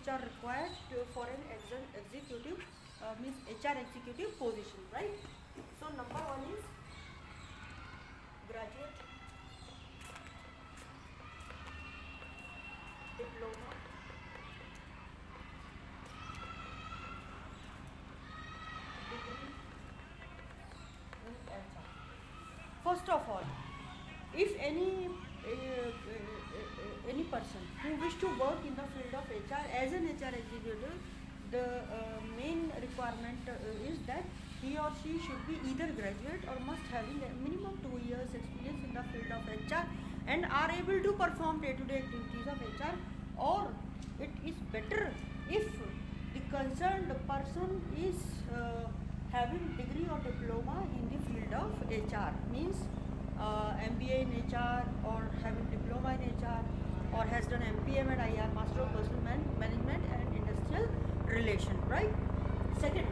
which are required for an executive means HR executive position, right? So number one is graduate diploma degree in HR. First of all, if any person who wish to work in the field of HR as an HR executive, the main requirement is that he or she should be either graduate or must having a minimum 2 years experience in the field of HR and are able to perform day-to-day activities of HR, or it is better if the concerned person is having degree or diploma in the field of HR, means MBA in HR or having diploma in HR or has done MPM and IR, Master of Personal Management and Industrial Relation, right? Second,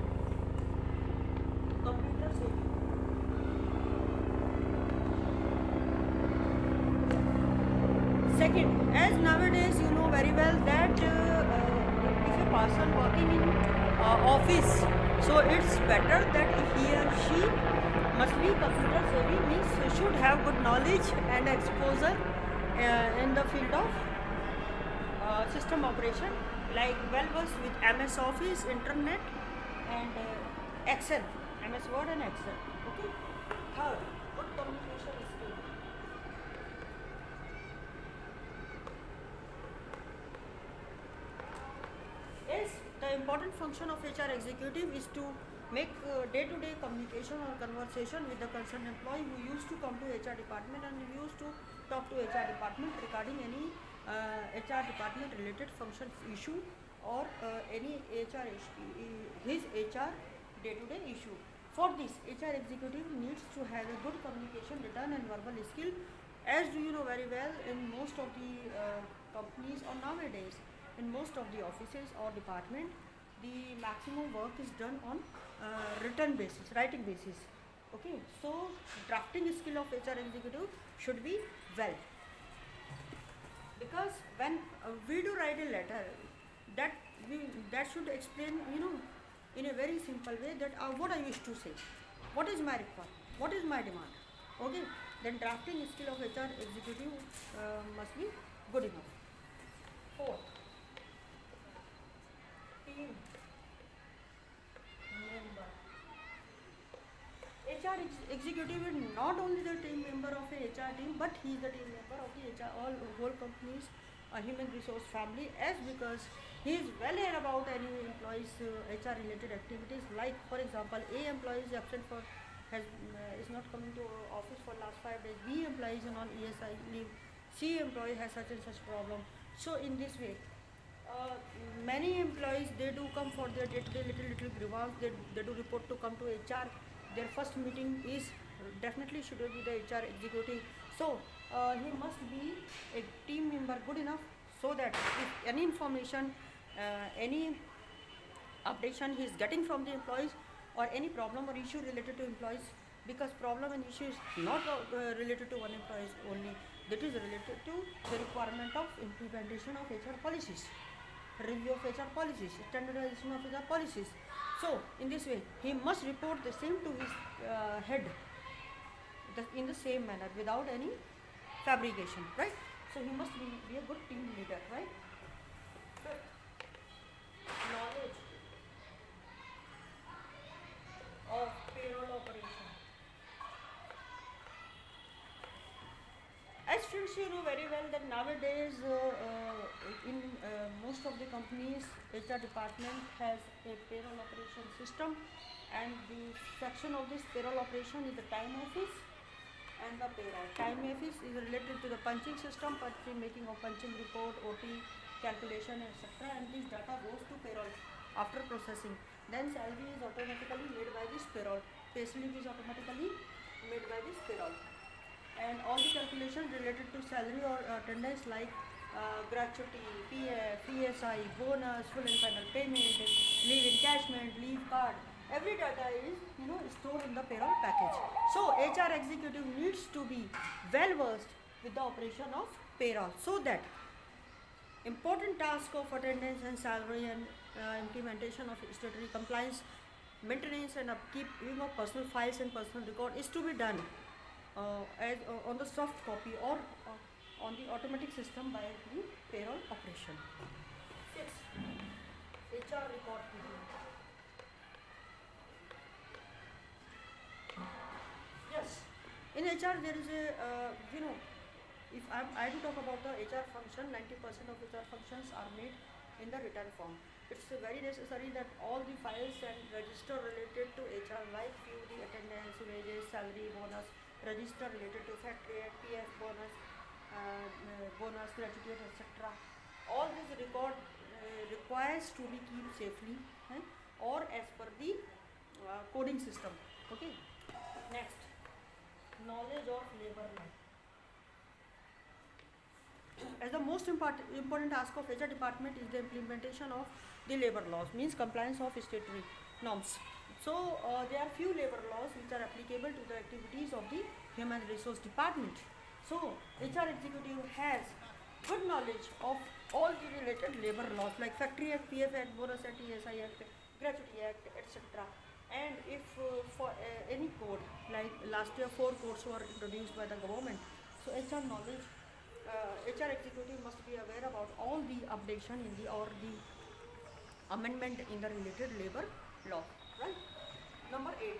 computer safety. Second, as nowadays you know very well that if a person working in office, so it's better that he or she must be computer savvy, means should have good knowledge and exposure in the field of system operation, like well versed with MS Office, Internet, and Excel, MS Word and Excel. Okay. Third, good communication skill. Yes, the important function of HR executive is to make day-to-day communication or conversation with the concerned employee who used to come to HR department and who used to talk to HR department regarding any HR department related functions issue or any HR his HR day-to-day issue. For this, HR executive needs to have a good communication, written and verbal skill. As you know very well, in most of the companies or nowadays, in most of the offices or department, the maximum work is done on written basis, writing basis. Okay, so drafting skill of HR executive should be well, because when we do write a letter, that that should explain, in a very simple way that what I wish to say, what is my requirement, what is my demand. Okay, then drafting skill of HR executive must be good enough. Fourth, team member. HR executive is not only the team member of a HR team, but he is the team member of the HR whole company's human resource family, as because he is well aware about any employees HR related activities. Like for example, A employee is absent for is not coming to office for last 5 days. B employee is on ESI leave. C employee has such and such problem. So in this way, many employees, they do come for their day-to-day little grievance. They do report to come to HR. Their first meeting is definitely should be the HR executive. So he must be a team member good enough, so that if any information, any updation he is getting from the employees, or any problem or issue related to employees, because problem and issue is not related to one employee only, that is related to the requirement of implementation of HR policies, review of HR policies, standardization of HR policies. So in this way, he must report the same to his head in the same manner without any fabrication, right? So he must be a good team leader, right? Fifth, knowledge of payroll operation. As friends, you know very well that nowadays in most of the companies, HR department has a payroll operation system, and the section of this payroll operation is the time office and the payroll. Time office is related to the punching system, making of punching report, OT, calculation, etc. And this data goes to payroll after processing. Then salary is automatically made by this payroll. Pay slip is automatically made by this payroll. And all the calculations related to salary or attendance, like gratuity, PF, PSI, bonus, full and final payment, leave encashment, leave card, every data is stored in the payroll package. So HR executive needs to be well versed with the operation of payroll, so that Important task of attendance and salary and implementation of statutory compliance, maintenance and upkeeping of personal files and personal record is to be done on the soft copy or on the automatic system by the payroll operation. 6. HR record keeping. Yes, in HR there is a if I do talk about the HR function, 90% of HR functions are made in the written form. It's very necessary that all the files and register related to HR, like few the attendance, wages, salary, bonus, register related to factory, PF bonus, bonus, gratuity, etc. All this record requires to be kept safely, or as per the coding system. Okay. Next, knowledge of labor law. As the most important task of HR department is the implementation of the labor laws, means compliance of statutory norms. So there are few labor laws which are applicable to the activities of the human resource department. So HR executive has good knowledge of all the related labor laws like Factory Act, PF Act, Bonus Act, ESI Act, Gratuity Act, etc. And if for any code, like last year 4 codes were introduced by the government, so HR knowledge, HR executive must be aware about all the updation in the or the amendment in the related labor law, right? Number 8.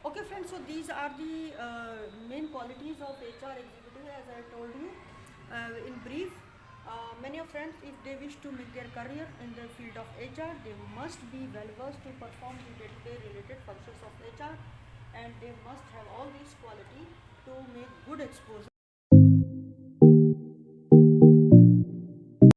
Okay friends, so these are the main qualities of HR executive as I told you in brief. Many of friends, if they wish to make their career in the field of HR, they must be well versed to perform the day-to-day related functions of HR, and they must have all these quality to make good exposure